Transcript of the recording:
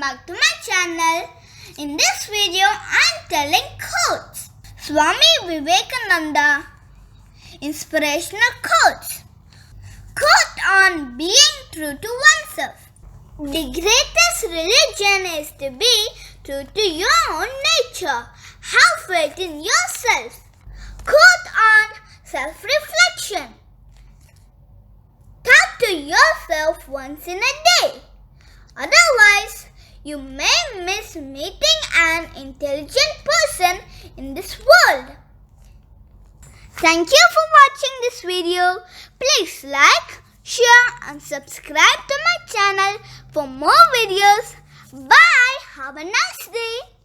back to my channel. In this video, I am telling quotes. Swami Vivekananda Inspirational Quotes. Quote on being true to oneself. The greatest religion is to be true to your own nature. Have faith in yourself. Quote on self-reflection. Talk to yourself once in a day. Otherwise, you may miss meeting an intelligent person in this world. Thank you for watching this video. Please like, share and subscribe to my channel for more videos. Bye. Have a nice day.